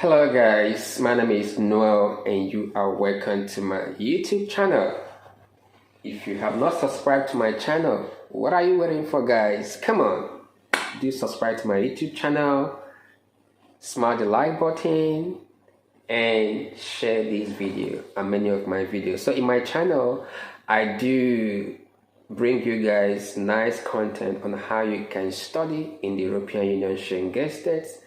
Hello guys, my name is Noel and you are welcome to my YouTube channel. If you have not subscribed to my channel, what are you waiting for guys? Come on, do subscribe to my YouTube channel, smash the like button and share this video and many of my videos. So in my channel, I do bring you guys nice content on how you can study in the European Union Schengen states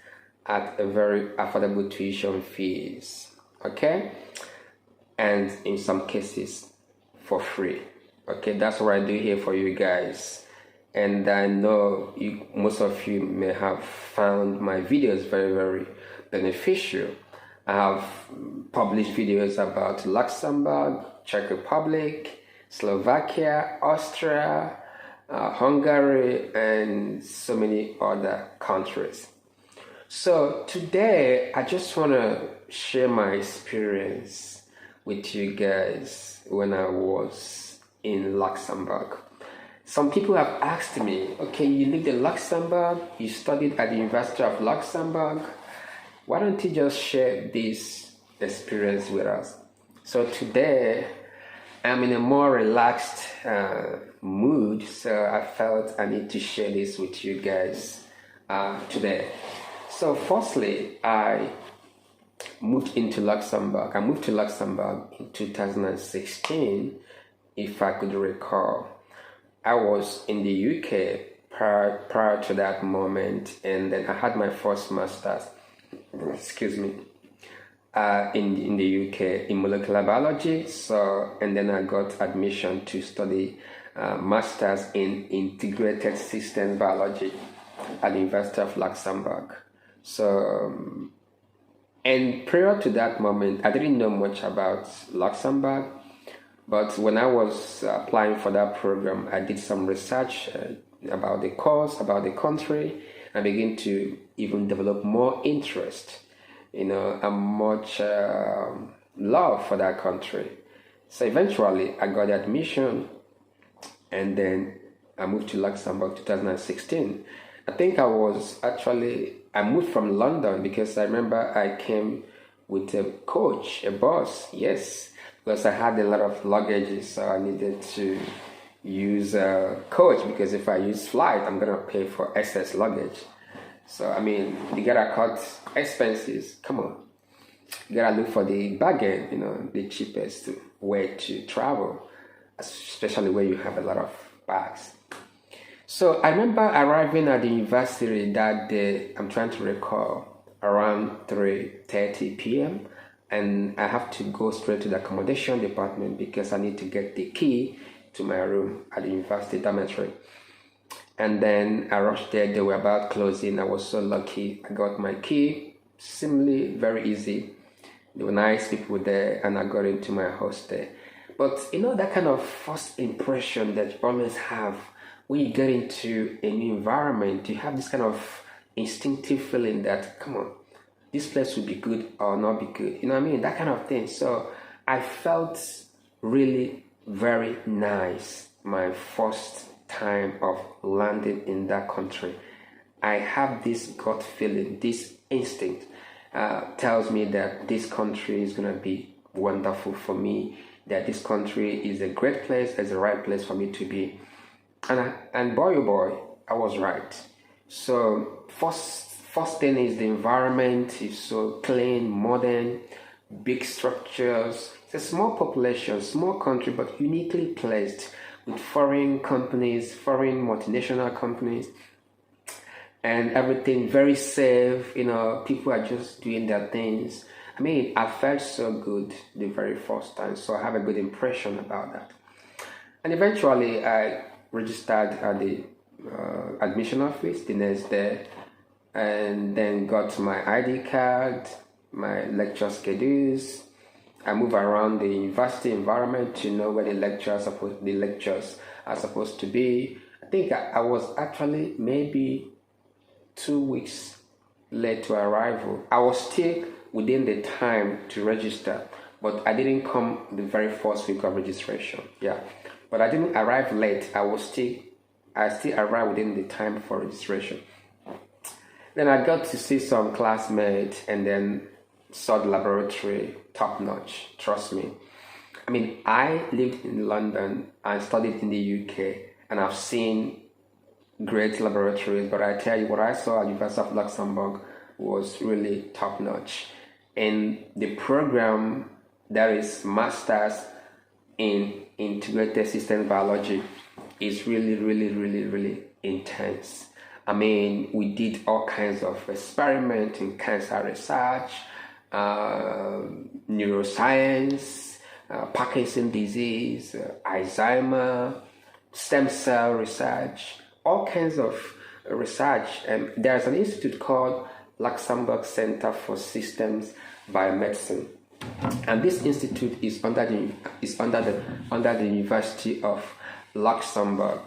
at a very affordable tuition fees, okay, and in some cases for free. Okay, that's what I do here for you guys, and I know most of you may have found my videos very beneficial. I have published videos about Luxembourg, Czech Republic, Slovakia, Austria, Hungary, and so many other countries. So today I just want to share my experience with you guys when I was in Luxembourg. Some people have asked me, okay, you lived in Luxembourg, you studied at the University of Luxembourg, why don't you just share this experience with us? So today I'm in a more relaxed mood, so I felt I need to share this with you guys today. So firstly, I moved to Luxembourg in 2016, if I could recall. I was in the UK prior to that moment, and then I had my first master's, in the UK in molecular biology. So, and then I got admission to study master's in integrated systems biology at the University of Luxembourg. So, and prior to that moment, I didn't know much about Luxembourg, but when I was applying for that program, I did some research about the course, about the country, and began to even develop more interest, and much love for that country. So eventually, I got admission, and then I moved to Luxembourg 2016. I think I moved from London because I remember I came with a coach, a bus, yes, because I had a lot of luggage, so I needed to use a coach because if I use flight, I'm going to pay for excess luggage. So, I mean, you got to cut expenses, come on. You got to look for the bargain, the cheapest way to travel, especially where you have a lot of bags. So I remember arriving at the university that day, I'm trying to recall, around 3:30 p.m. and I have to go straight to the accommodation department because I need to get the key to my room at the university dormitory. And then I rushed there, they were about closing. I was so lucky, I got my key, seemingly very easy. There were nice people there and I got into my hostel. But that kind of first impression that you always have when you get into a new environment, you have this kind of instinctive feeling that, come on, this place will be good or not be good. You know what I mean? That kind of thing. So I felt really very nice my first time of landing in that country. I have this gut feeling, this instinct tells me that this country is going to be wonderful for me, that this country is a great place, is the right place for me to be. And boy, oh boy, I was right. So first thing is the environment is so clean, modern, big structures. It's a small population, small country, but uniquely placed with foreign companies, foreign multinational companies, and everything very safe. People are just doing their things. I mean, I felt so good the very first time, so I have a good impression about that. And eventually, I registered at the admission office the next day, and then got my ID card, my lecture schedules. I move around the university environment to know where the lectures are supposed to be. I think I was actually maybe 2 weeks late to arrival. I was still within the time to register, but I didn't come the very first week of registration. Yeah. But I didn't arrive late. I still arrived within the time for registration. Then I got to see some classmates, and then saw the laboratory top notch, trust me. I mean, I lived in London and studied in the UK, and I've seen great laboratories, but I tell you, what I saw at University of Luxembourg was really top notch. And the program that is Masters in Integrated Systems Biology is really intense. I mean, we did all kinds of experiments in cancer research, neuroscience, Parkinson's disease, Alzheimer, stem cell research, all kinds of research. There's an institute called Luxembourg Center for Systems Biomedicine, and this institute is under the University of Luxembourg,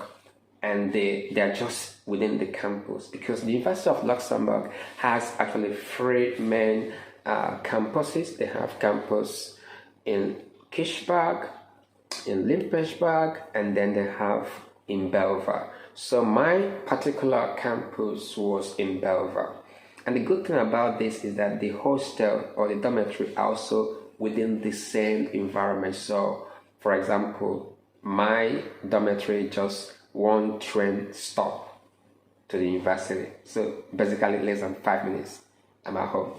and they are just within the campus, because the University of Luxembourg has actually three main campuses. They have campus in Kirchberg, in Limpesberg, and then they have in Belvoir. So my particular campus was in Belvoir. And the good thing about this is that the hostel or the dormitory are also within the same environment. So, for example, my dormitory just one train stop to the university. So basically less than 5 minutes, I'm at home.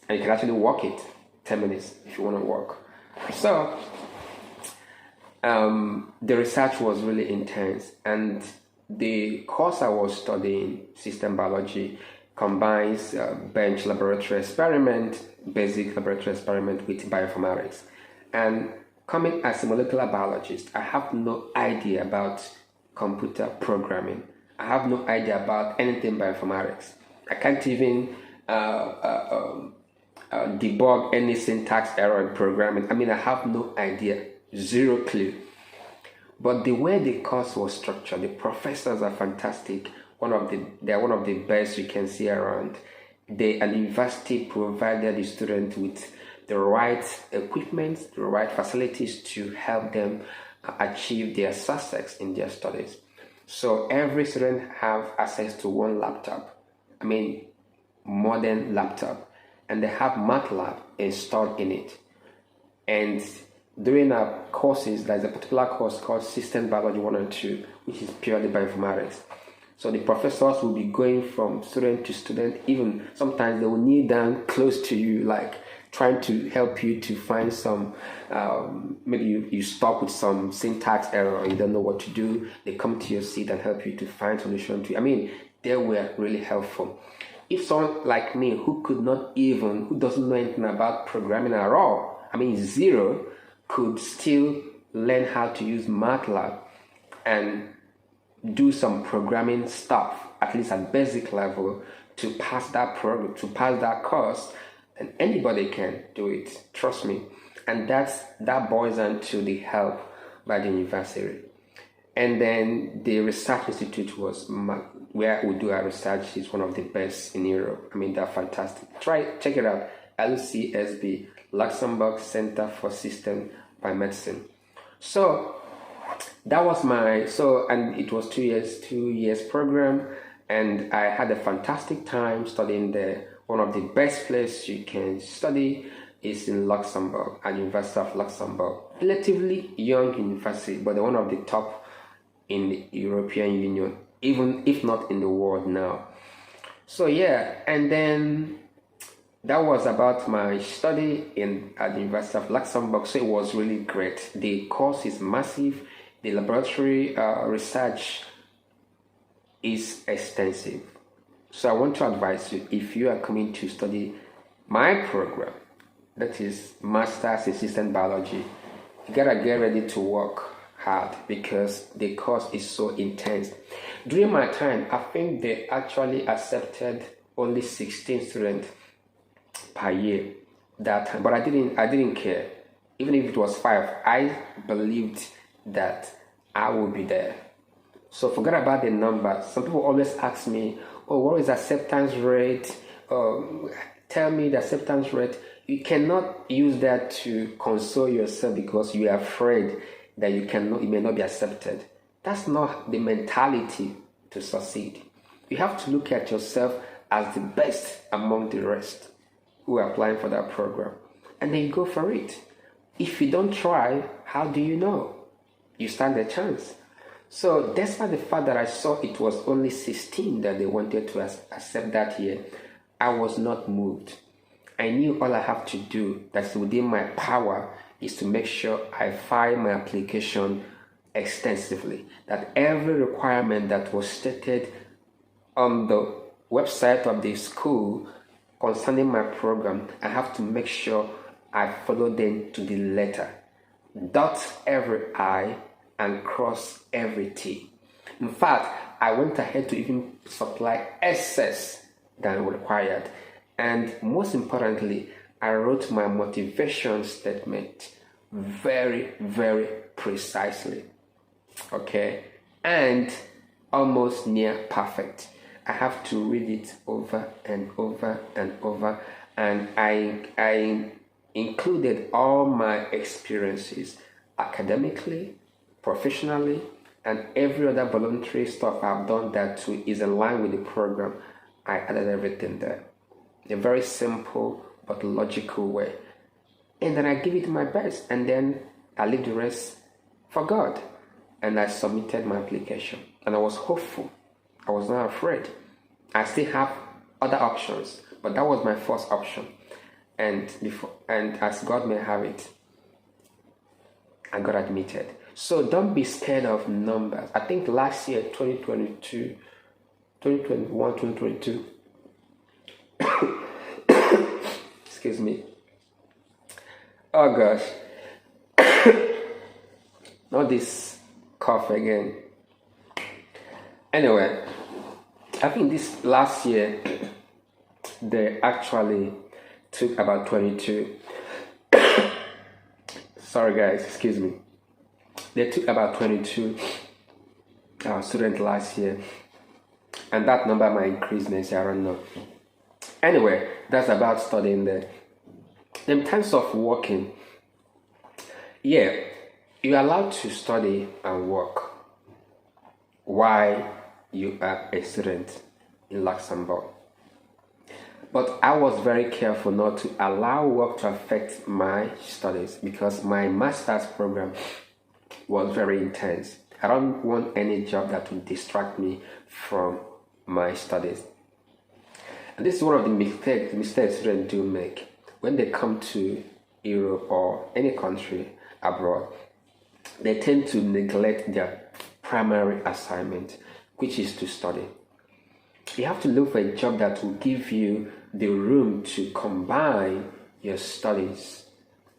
And you can actually walk it 10 minutes if you want to walk. So the research was really intense, and the course I was studying, system biology, combines bench laboratory experiment, basic laboratory experiment with bioinformatics. And coming as a molecular biologist, I have no idea about computer programming. I have no idea about anything bioinformatics. I can't even debug any syntax error in programming. I mean, I have no idea, zero clue. But the way the course was structured, the professors are fantastic. They are one of the best you can see around. And the university provided the student with the right equipment, the right facilities to help them achieve their success in their studies. So every student have access to one laptop. I mean, modern laptop, and they have MATLAB installed in it. And during our courses, there's a particular course called System Biology 1 and 2, which is purely bioinformatics. So the professors will be going from student to student. Even sometimes they will kneel down close to you, like trying to help you to find some, maybe you stop with some syntax error or you don't know what to do. They come to your seat and help you to find solution to it. I mean, they were really helpful. If someone like me who doesn't know anything about programming at all, I mean zero, could still learn how to use MATLAB and do some programming stuff, at least at basic level, to pass that program, to pass that course, and anybody can do it, trust me. And that boils down to the help by the university. And then the research institute was where we do our research, is one of the best in Europe. I mean, they're fantastic. Check it out, LCSB, Luxembourg Center for System Biomedicine. So that was and it was 2 years program, and I had a fantastic time studying there. One of the best places you can study is in Luxembourg, at University of Luxembourg. Relatively young university, but one of the top in the European Union, even if not in the world now. So yeah, and then that was about my study at the University of Luxembourg. So it was really great. The course is massive. The laboratory research is extensive. So I want to advise you, if you are coming to study my program, that is Masters in System Biology, you gotta get ready to work hard because the course is so intense. During my time, I think they actually accepted only 16 students per year that time, but I didn't care. Even if it was 5, I believed that I would be there. So forget about the number. Some people always ask me, oh, what is acceptance rate? Tell me the acceptance rate. You cannot use that to console yourself because you are afraid that you may not be accepted. That's not the mentality to succeed. You have to look at yourself as the best among the rest. who are applying for that program. And then you go for it. If you don't try, how do you know? You stand a chance. So despite the fact that I saw it was only 16 that they wanted to accept that year, I was not moved. I knew all I have to do, that's within my power, is to make sure I file my application extensively. That every requirement that was stated on the website of the school concerning my program, I have to make sure I follow them to the letter. Dot every I and cross every T. In fact, I went ahead to even supply excess than required. And most importantly, I wrote my motivation statement very, very precisely. Okay? And almost near perfect. I have to read it over and over and over. And I included all my experiences academically, professionally, and every other voluntary stuff I've done that too is in line with the program. I added everything there. A very simple but logical way. And then I give it my best, and then I leave the rest for God. And I submitted my application. And I was hopeful. I was not afraid. I still have other options, but that was my first option. And as God may have it, I got admitted. So don't be scared of numbers. I think last year, 2022, 2021, 2022, excuse me. Oh gosh. Not this cough again. Anyway, I think this last year, they actually took about 22. Sorry guys, excuse me. They took about 22 students last year. And that number might increase next year, I don't know. Anyway, that's about studying there. In terms of working, yeah, you're allowed to study and work while you are a student in Luxembourg. But I was very careful not to allow work to affect my studies because my master's program was very intense. I don't want any job that will distract me from my studies. And this is one of the mistakes students do make when they come to Europe or any country abroad. They tend to neglect their primary assignment, which is to study. You have to look for a job that will give you the room to combine your studies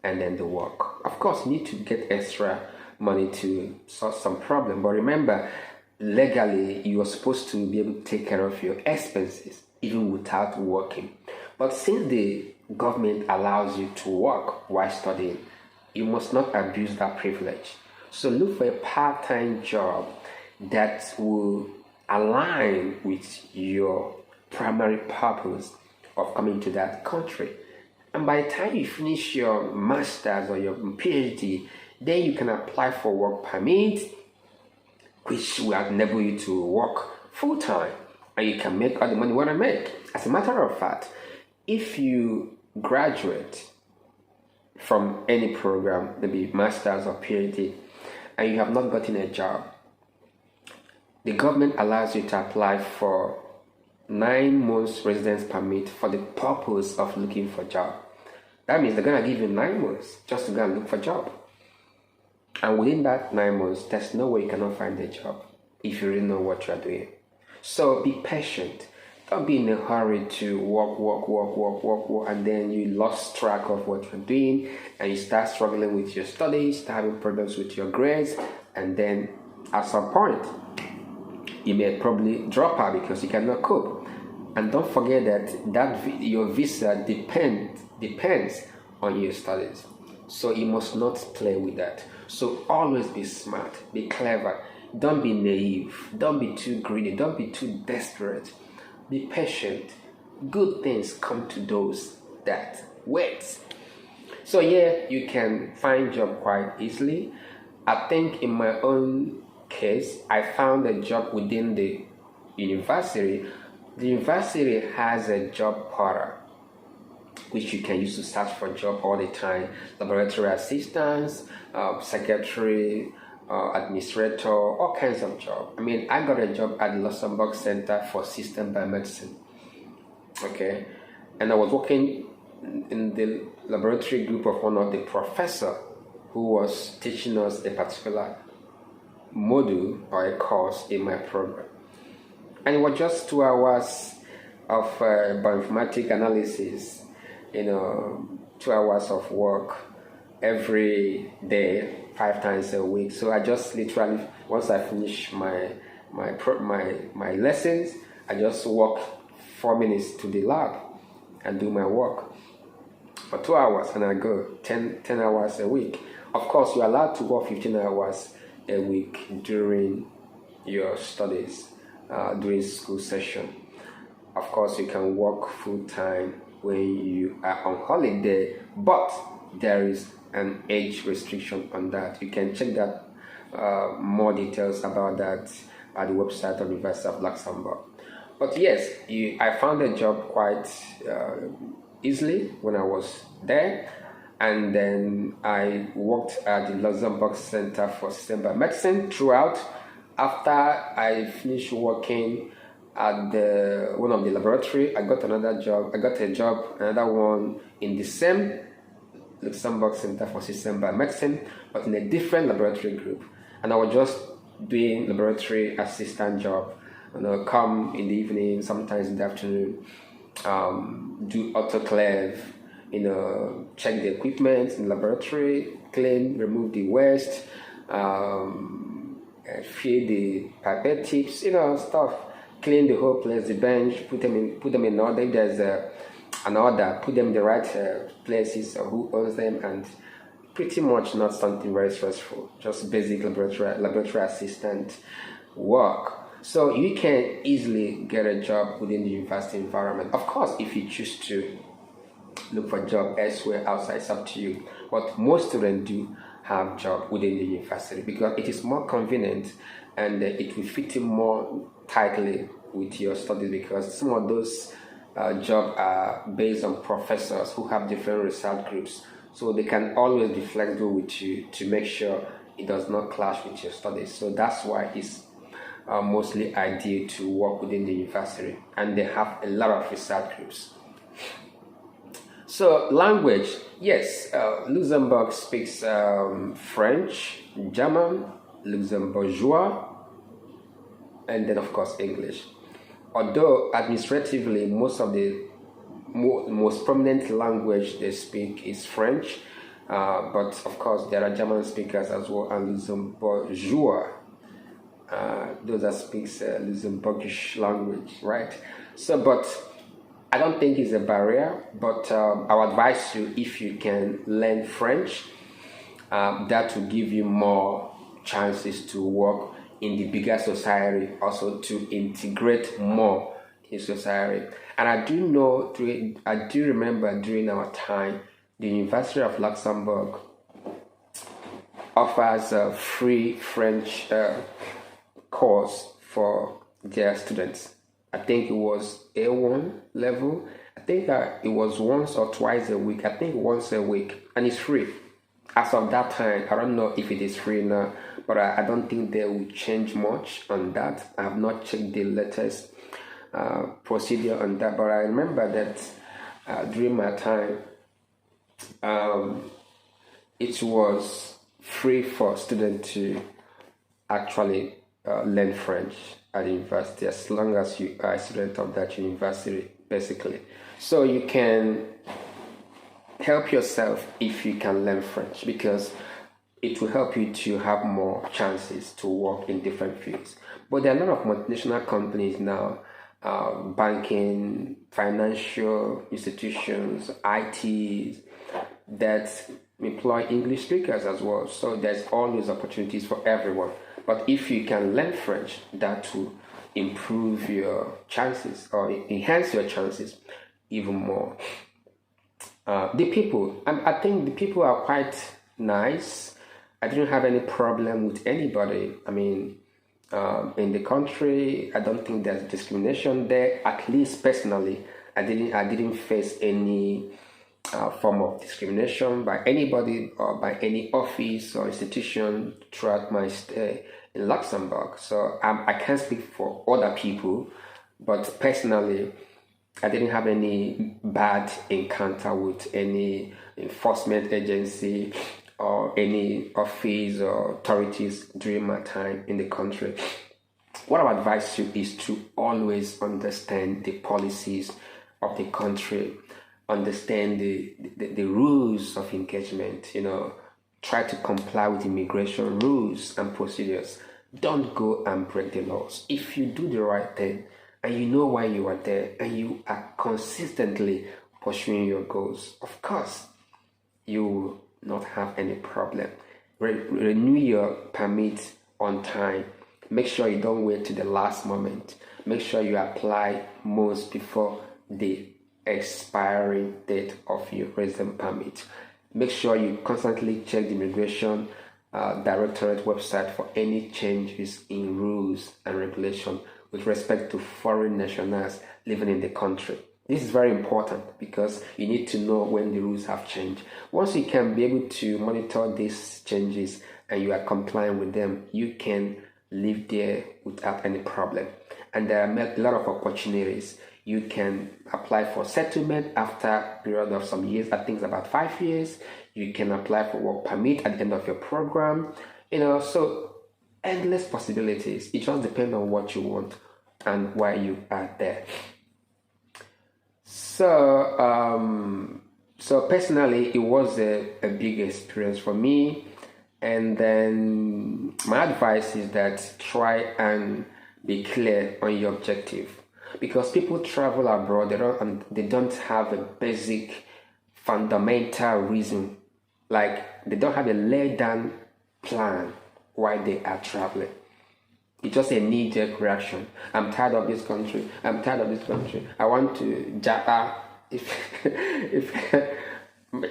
and then the work. Of course, you need to get extra money to solve some problem, but remember, legally, you are supposed to be able to take care of your expenses even without working. But since the government allows you to work while studying, you must not abuse that privilege. So look for a part-time job that will align with your primary purpose of coming to that country. And by the time you finish your master's or your PhD, then you can apply for work permit, which will enable you to work full-time, and you can make all the money you want to make. As a matter of fact, if you graduate from any program, maybe master's or PhD, and you have not gotten a job, the government allows you to apply for 9 months residence permit for the purpose of looking for a job. That means they're going to give you 9 months just to go and look for a job. And within that 9 months, there's no way you cannot find a job if you really know what you're doing. So be patient. Don't be in a hurry to work, and then you lost track of what you're doing, and you start struggling with your studies, start having problems with your grades, and then at some point, you may probably drop out because you cannot cope. And don't forget that your visa depends on your studies. So you must not play with that. So always be smart, be clever. Don't be naive. Don't be too greedy. Don't be too desperate. Be patient. Good things come to those that wait. So yeah, you can find job quite easily. I think in my own case, I found a job within the university. The university has a job portal. which you can use to search for a job all the time. Laboratory assistants, secretary, administrator, all kinds of jobs. I mean, I got a job at the Luxembourg Center for System Biomedicine. Okay, and I was working in the laboratory group of one of the professor who was teaching us a particular module or a course in my program. And it was just 2 hours of bioinformatic analysis, 2 hours of work every day, 5 times a week. So I just literally, once I finish my lessons, I just walk 4 minutes to the lab and do my work for 2 hours, and I go 10 hours a week. Of course, you're allowed to work 15 hours a week during your studies, during school session. Of course, you can work full time when you are on holiday, but there is an age restriction on that. You can check that more details about that at the website of the University of Luxembourg. But yes, I found a job quite easily when I was there, and then I worked at the Luxembourg Center for System Biomedicine throughout. After I finished working at one of the laboratory, I got another job. I got another one in the same Luxembourg Center for System Biomedicine, but in a different laboratory group. And I was just doing laboratory assistant job. Come in the evening, sometimes in the afternoon, do autoclave, check the equipment in the laboratory, clean, remove the waste, fill the pipette tips, stuff, clean the whole place, the bench, put them in order. If there's an order, put them in the right places, or who owns them, and pretty much not something very stressful, just basic laboratory assistant work. So you can easily get a job within the university environment. Of course, if you choose to look for a job elsewhere outside, it's up to you. But most students do have job within the university because it is more convenient, and it will fit in more tightly with your studies, because some of those jobs are based on professors who have different research groups. So they can always be flexible with you to make sure it does not clash with your studies. So that's why it's mostly ideal to work within the university, and they have a lot of research groups. So language, yes, Luxembourg speaks French, German, Luxembourgeois, and then of course English. Although administratively most of the most prominent language they speak is French, but of course there are German speakers as well, and Luxembourgeois, those that speaks Luxembourgish language, right? So, but I don't think it's a barrier, but I would advise you, if you can learn French, that will give you more chances to work in the bigger society, also to integrate more in society. And I do remember during our time, the University of Luxembourg offers a free French course for their students. I think it was A1 level. I think it was once or twice a week. I think once a week, and it's free. As of that time, I don't know if it is free now, but I don't think they will change much on that. I have not checked the latest procedure on that, but I remember that during my time, it was free for students to actually learn French at the university, as long as you are a student of that university, basically. So you can help yourself if you can learn French, because it will help you to have more chances to work in different fields. But there are a lot of multinational companies now, banking, financial institutions, IT, that employ English speakers as well. So there's always opportunities for everyone. But if you can learn French, that will improve your chances or enhance your chances even more. The people, I think the people are quite nice. I didn't have any problem with anybody. I mean, in the country, I don't think there's discrimination there. At least personally, I didn't face any form of discrimination by anybody or by any office or institution throughout my stay in Luxembourg. So I can't speak for other people, but personally, I didn't have any bad encounter with any enforcement agency or any office or authorities during my time in the country. What I would advise you is to always understand the policies of the country, understand the rules of engagement, try to comply with immigration rules and procedures. Don't go and break the laws. If you do the right thing and you know why you are there and you are consistently pursuing your goals, of course, you will not have any problem. Renew your permit on time. Make sure you don't wait to the last moment. Make sure you apply months before the expiring date of your resident permit. Make sure you constantly check the immigration directorate website for any changes in rules and regulation with respect to foreign nationals living in the country. This is very important because you need to know when the rules have changed. Once you can be able to monitor these changes and you are complying with them, you can live there without any problem. And there are a lot of opportunities. You can apply for settlement after a period of some years, I think it's about 5 years. You can apply for work permit at the end of your program. So endless possibilities. It just depends on what you want and why you are there. So personally, it was a big experience for me. And then my advice is that try and be clear on your objective, because people travel abroad, they don't have a basic fundamental reason, like they don't have a laid down plan why they are traveling. It's just a knee-jerk reaction. I'm tired of this country. I want to Japa. If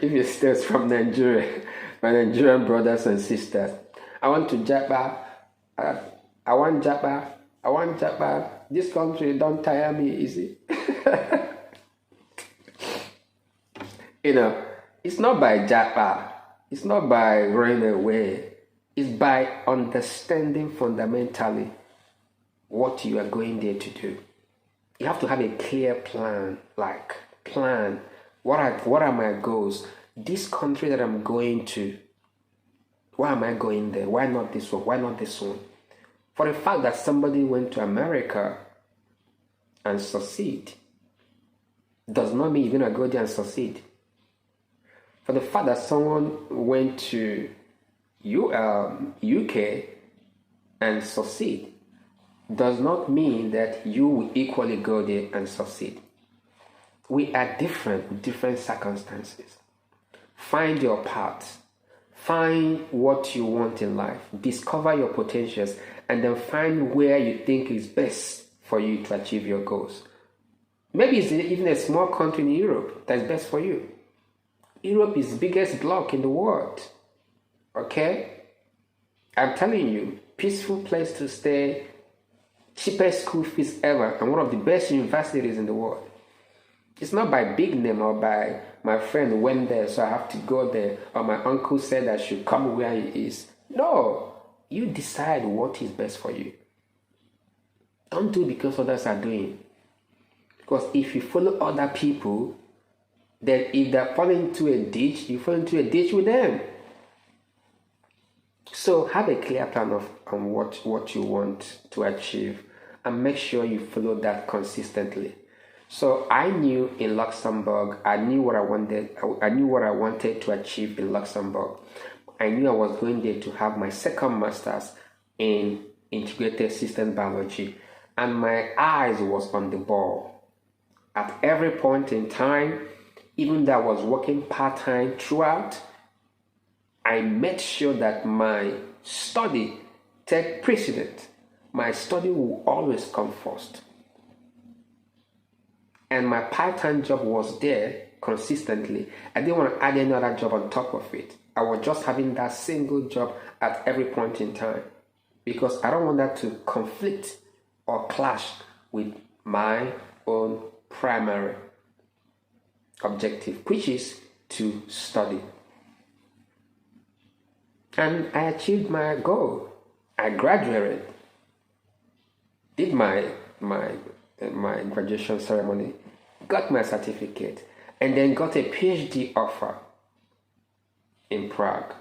you're still from Nigeria, my Nigerian brothers and sisters, I want to Japa. I want Japa. This country don't tire me easy. It's not by Japa. It's not by running away. It's by understanding fundamentally what you are going there to do. You have to have a clear plan, what are my goals? This country that I'm going to, why am I going there? Why not this one? Why not this one? For the fact that somebody went to America and succeed does not mean you're going to go there and succeed. For the fact that someone went to UK and succeed does not mean that you will equally go there and succeed. We are different with different circumstances. Find your path. Find what you want in life. Discover your potentials and then find where you think is best for you to achieve your goals. Maybe it's even a small country in Europe that's best for you. Europe is the biggest bloc in the world. Okay? I'm telling you, peaceful place to stay, cheapest school fees ever, and one of the best universities in the world. It's not by big name or by my friend went there, so I have to go there, or my uncle said I should come where he is. No, you decide what is best for you. Don't do because others are doing. Because if you follow other people, then if they're falling into a ditch, you fall into a ditch with them. So have a clear plan on what you want to achieve and make sure you follow that consistently. So I knew in Luxembourg, I knew what I wanted to achieve in Luxembourg. I knew I was going there to have my second master's in integrated system biology, and my eyes was on the ball. At every point in time, even though I was working part-time throughout, I made sure that my study take precedent. My study will always come first. And my part-time job was there consistently. I didn't want to add any other job on top of it. I was just having that single job at every point in time because I don't want that to conflict or clash with my own primary objective, which is to study. And I achieved my goal. I graduated, did my graduation ceremony, got my certificate, and then got a PhD offer in Prague.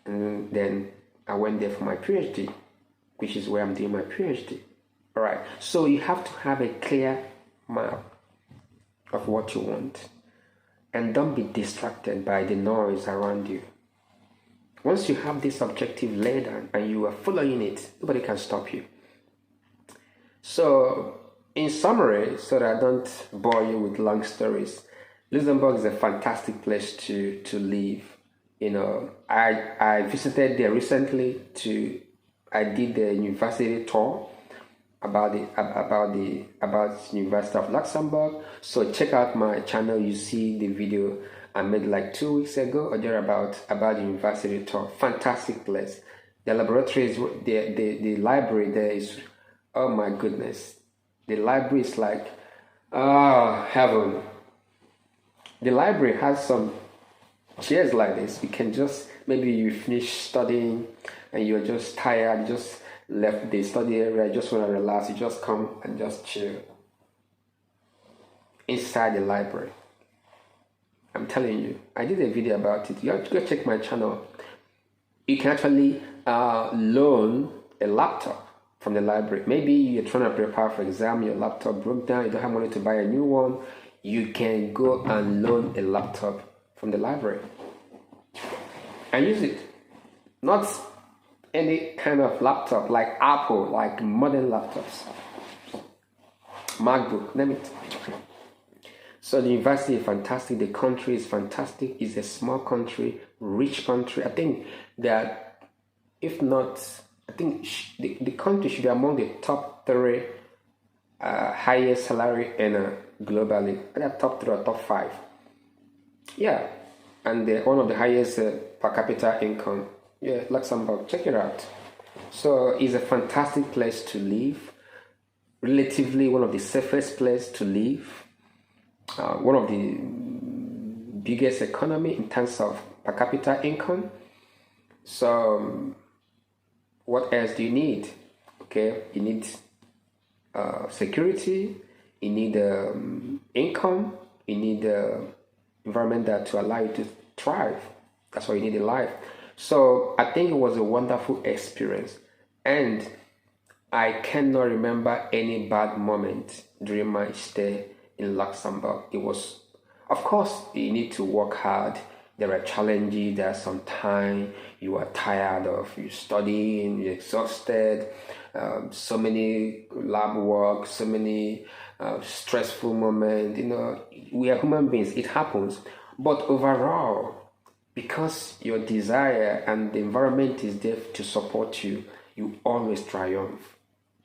And then I went there for my PhD, which is where I'm doing my PhD. All right. So you have to have a clear map of what you want, and don't be distracted by the noise around you. Once you have this objective laid down and you are following it, nobody can stop you. So, in summary, so that I don't bore you with long stories, Luxembourg is a fantastic place to live. You know, I visited there recently I did the university tour about University of Luxembourg. So check out my channel. You see the video I made like 2 weeks ago or thereabout about the university tour. Fantastic place. The laboratories, the library there is, oh my goodness. The library is like, heaven. The library has some chairs like this. You can just, maybe you finish studying and you're just tired, just left the study area, just want to relax, you just come and just chill inside the library. I'm telling you, I did a video about it. You have to go check my channel. You can actually loan a laptop from the library. Maybe you're trying to prepare for exam, your laptop broke down, you don't have money to buy a new one. You can go and loan a laptop from the library and use it. Not any kind of laptop like Apple, like modern laptops, MacBook, name it. So the university is fantastic, the country is fantastic. It's a small country, rich country. I think that, if not, I think the country should be among the top 3 highest salary earner globally, either top 3 or top 5. Yeah, and one of the highest per capita income. Yeah, Luxembourg, check it out. So it's a fantastic place to live, relatively one of the safest places to live, one of the biggest economy in terms of per capita income. So what else do you need? Okay, you need security, you need income, you need environment that to allow you to thrive. That's what you need in life. So I think it was a wonderful experience, and I cannot remember any bad moment during my stay in Luxembourg. It was, of course, you need to work hard. There are challenges, there's some time you are tired of, you studying, you're exhausted, so many lab work, so many stressful moments. You know, we are human beings, it happens. But overall, because your desire and the environment is there to support you, you always triumph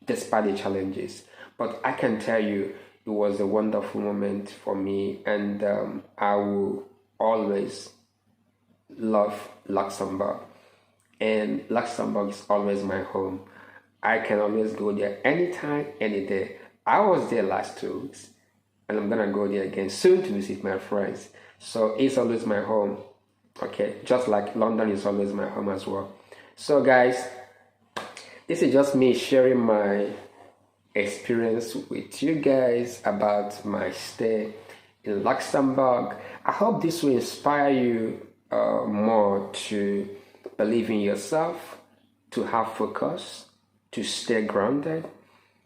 despite the challenges. But I can tell you, it was a wonderful moment for me, and I will always love Luxembourg. And Luxembourg is always my home. I can always go there anytime, any day. I was there last 2 weeks, and I'm gonna go there again soon to visit my friends. So it's always my home. Okay, just like London is always my home as well. So guys, this is just me sharing my experience with you guys about my stay in Luxembourg. I hope this will inspire you more to believe in yourself, to have focus, to stay grounded,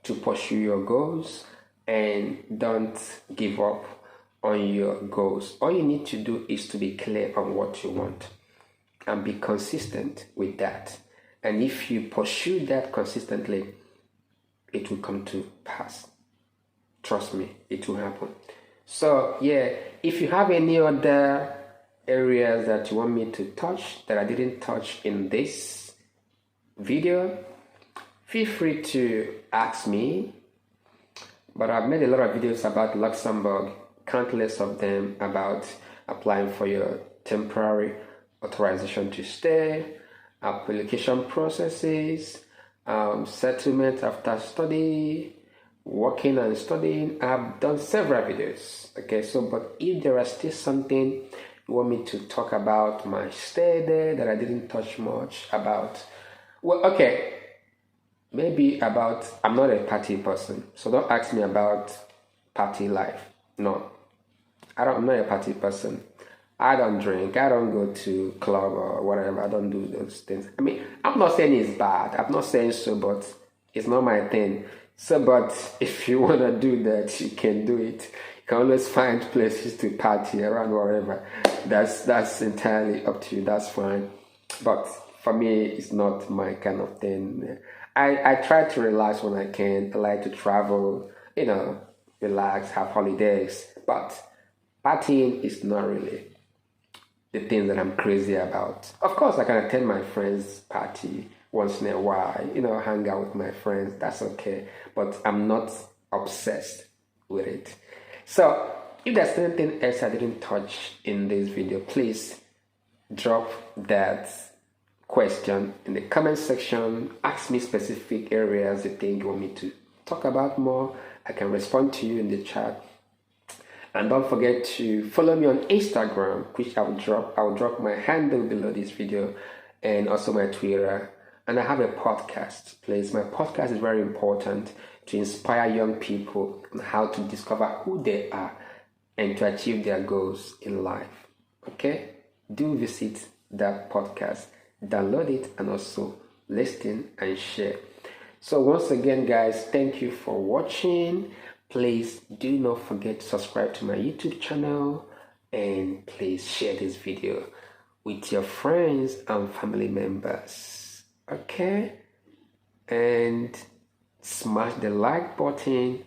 to pursue your goals, and don't give up on your goals. All you need to do is to be clear on what you want and be consistent with that. And if you pursue that consistently, it will come to pass. Trust me, it will happen. So yeah, if you have any other areas that you want me to touch that I didn't touch in this video, feel free to ask me. But I've made a lot of videos about Luxembourg, countless of them, about applying for your temporary authorization to stay, application processes, settlement after study, working and studying, I've done several videos. Okay, so but if there is still something you want me to talk about my stay there that I didn't touch much about, well, okay, maybe about, I'm not a party person, so don't ask me about party life. No, I'm not a party person. I don't drink, I don't go to club or whatever, I don't do those things. I mean, I'm not saying it's bad, I'm not saying so, but it's not my thing. So, but if you want to do that, you can do it. You can always find places to party around wherever. That's entirely up to you, that's fine. But for me, it's not my kind of thing. I try to relax when I can. I like to travel, relax, have holidays. But partying is not really the thing that I'm crazy about. Of course, I can attend my friend's party once in a while, hang out with my friends, that's okay. But I'm not obsessed with it. So, if there's anything else I didn't touch in this video, please drop that question in the comment section. Ask me specific areas you think you want me to talk about more. I can respond to you in the chat. And don't forget to follow me on Instagram, which I'll drop my handle below this video, and also my Twitter. And I have a podcast, please. My podcast is very important to inspire young people on how to discover who they are and to achieve their goals in life. Okay? Do visit that podcast, download it, and also listen and share. So once again, guys, thank you for watching. Please do not forget to subscribe to my YouTube channel, and please share this video with your friends and family members. Okay, and smash the like button.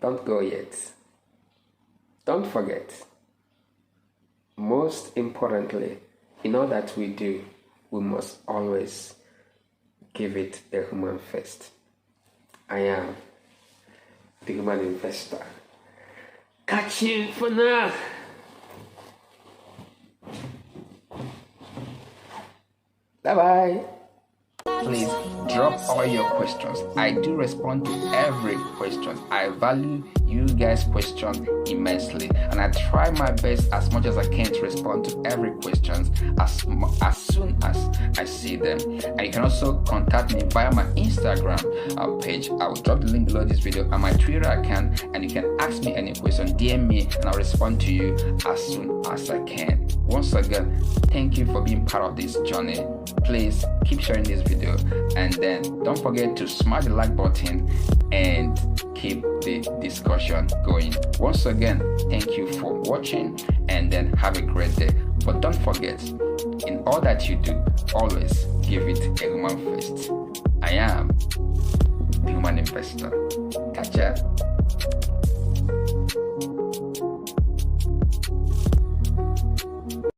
Don't go yet. Don't forget, most importantly, in all that we do, we must always give it a human first. I am the human investor. Catch you for now. Bye-bye. Please drop all your questions. I do respond to every question. I value you guys' question immensely, and I try my best as much as I can to respond to every question as soon as I see them. And you can also contact me via my Instagram page. I will drop the link below this video, and my Twitter account, and you can ask me any question, DM me, and I'll respond to you as soon as I can. Once again, thank you for being part of this journey. Please keep sharing this video, and then don't forget to smash the like button and keep the discussion going. Once again, thank you for watching, and then have a great day. But don't forget, in all that you do, always give it a human first. I am the human investor. Catch ya.